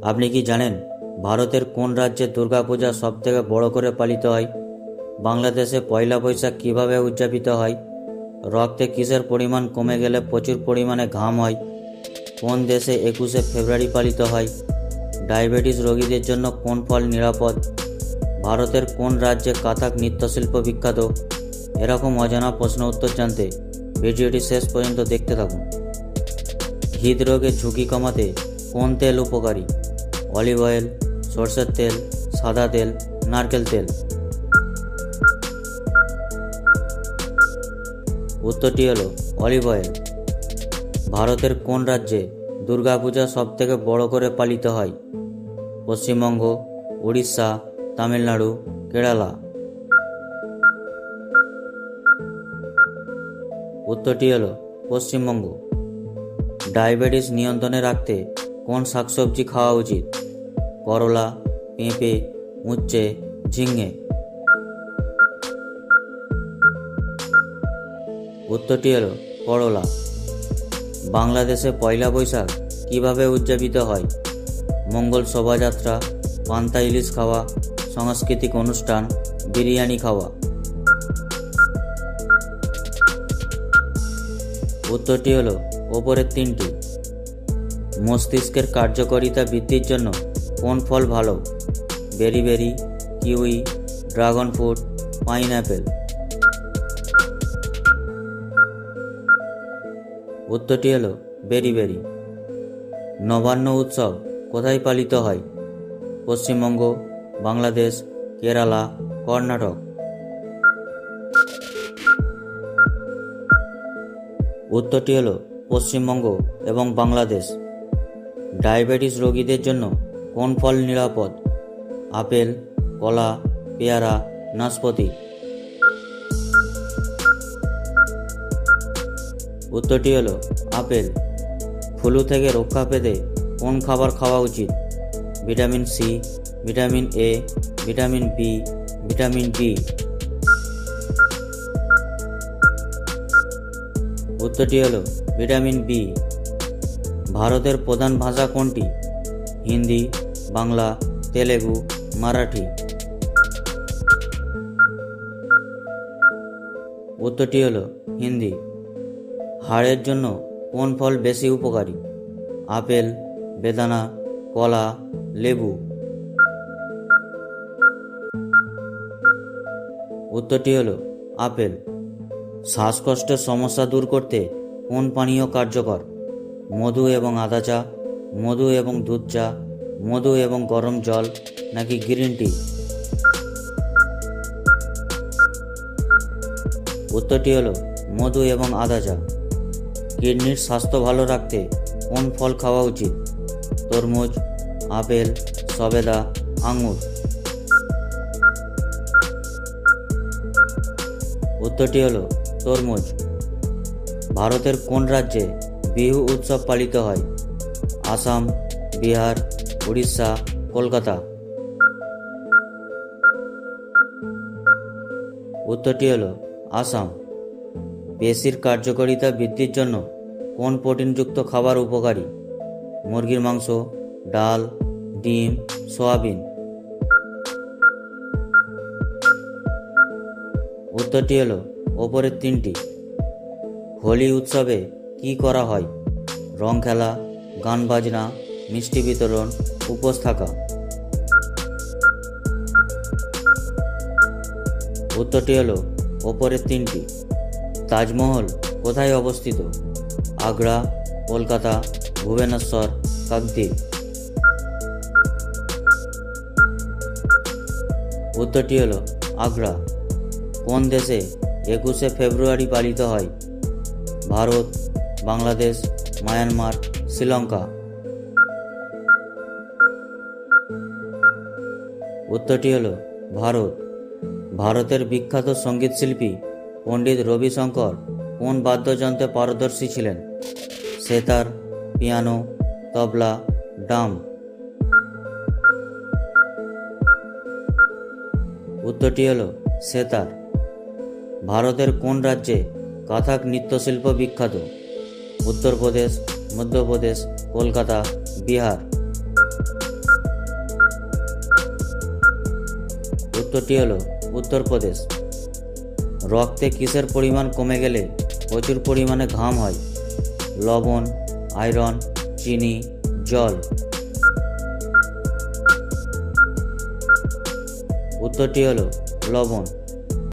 আপনি কি জানেন ভারতের কোন রাজ্যে দুর্গাপূজা সবথেকে বড় করে পালিত হয়? বাংলাদেশে পয়লা বৈশাখ কিভাবে উদযাপিত হয়? রক্তে কিসের পরিমাণ কমে গেলে প্রচুর পরিমাণে ঘাম হয়? কোন দেশে 21শে ফেব্রুয়ারি পালিত হয়? ডায়াবেটিস রোগীদের জন্য কোন ফল নিরাপদ? ভারতের কোন রাজ্যে কাথাক নৃত্যশিল্প বিখ্যাত? এরকম অজানা প্রশ্ন উত্তর জানতে ভিডিওটি শেষ পর্যন্ত দেখতে থাকুন। হৃদরোগের ঝুঁকি কমাতে কোন তেল উপকারী? অলিভ অয়েল, সরষের তেল, সাদা তেল, নারকেল তেল? উত্তরটি হলো অলিভ অয়েল। ভারতের কোন রাজ্যে দুর্গাপূজা সবথেকে বড় করে পালিত হয়? পশ্চিমবঙ্গ, উড়িষ্যা, তামিলনাড়ু, কেরালা? উত্তরটি হলো পশ্চিমবঙ্গ। ডায়াবেটিস নিয়ন্ত্রণে রাখতে কোন শাকসবজি খাওয়া উচিত? করলা, পেঁপে, উচ্ছে, ঝিঙে? উত্তরটি হলো করলা। বাংলাদেশে পয়লা বৈশাখ কিভাবে উদযাপিত হয়? মঙ্গল শোভাযাত্রা, পান্তা ইলিশ খাওয়া, সাংস্কৃতিক অনুষ্ঠান, বিরিয়ানি খাওয়া? উত্তরটি হলো ওপরের তিনটি। মস্তিষ্কের কার্যকারিতা বৃদ্ধির জন্য কোন ফল ভালো? বেরি, কিউই, ড্রাগন ফ্রুট, পাইনঅ্যাপেল? উত্তরটি হলো বেরি। নবান্ন উৎসব কোথায় পালিত হয়? পশ্চিমবঙ্গ, বাংলাদেশ, কেরালা, কর্ণাটক? উত্তরটি হলো পশ্চিমবঙ্গ এবং বাংলাদেশ। ডায়াবেটিস রোগীদের জন্য কোন ফল নিরাপদ? আপেল, কলা, পেয়ারা, নাশপাতি? উত্তরটি হলো আপেল। ফ্লু থেকে রক্ষা পেতে কোন খাবার খাওয়া উচিত? Vitamin C, vitamin A, vitamin B, vitamin D? উত্তরটি হলো ভিটামিন বি। ভারতের প্রধান ভাষা কোনটি? হিন্দি, বাংলা, তেলেগু, মারাঠি? উত্তরটি হলো হিন্দি। হাড়ের জন্য কোন ফল বেশি উপকারী? আপেল, বেদানা, কলা, লেবু? উত্তরটি হলো আপেল। শ্বাসকষ্টের সমস্যা দূর করতে কোন পানীয় কার্যকর? মধু এবং আদা চা, মধু এবং দুধ চা, মধু এবং গরম জল, নাকি গ্রিন টি? উত্তরটি হলো মধু এবং আদা চা। কিডনির স্বাস্থ্য ভালো রাখতে কোন ফল খাওয়া উচিত? তরমুজ, আপেল, সবেদা, আঙুর? উত্তরটি হলো তরমুজ। ভারতের কোন রাজ্যে বিহু উৎসব পালিত হয়? আসাম, বিহার, উড়িষ্যা, কলকাতা? উত্তরটি হলো আসাম। পেশির কার্যকারিতা বৃদ্ধির জন্য কোন প্রোটিনযুক্ত খাবার উপকারী? মুরগির মাংস, ডাল, ডিম, সয়াবিন? উত্তরটি হলো ওপরের তিনটি। হোলি উৎসবে কি করা হয়? রং খেলা, গান বাজনা, মিষ্টি বিতরণ, উপোস থাকা? উত্তরটি হলো ওপরের তিনটি। তাজমহল কোথায় অবস্থিত? আগ্রা, কলকাতা, ভুবনেশ্বর, কাকদ্বীপ? উত্তরটি হলো আগ্রা। কোন দেশে 21শে ফেব্রুয়ারি পালিত হয়? ভারত, বাংলাদেশ, মায়ানমার, শ্রীলঙ্কা? উত্তরটি হলো ভারত। ভারতের বিখ্যাত সঙ্গীতশিল্পী পণ্ডিত রবিশঙ্কর কোন বাদ্যযন্ত্রে পারদর্শী ছিলেন? সেতার, পিয়ানো, তবলা, ড্রাম? উত্তরটি হলো সেতার। ভারতের কোন রাজ্যে কাথাক নৃত্যশিল্প বিখ্যাত? উত্তরপ্রদেশ, মধ্যপ্রদেশ, কলকাতা, বিহার? উত্তরটি হলো উত্তরপ্রদেশ। রক্তে কিসের পরিমাণ কমে গেলে প্রচুর পরিমাণে ঘাম হয়? লবণ, আয়রন, চিনি, জল। উত্তরটি হলো লবণ।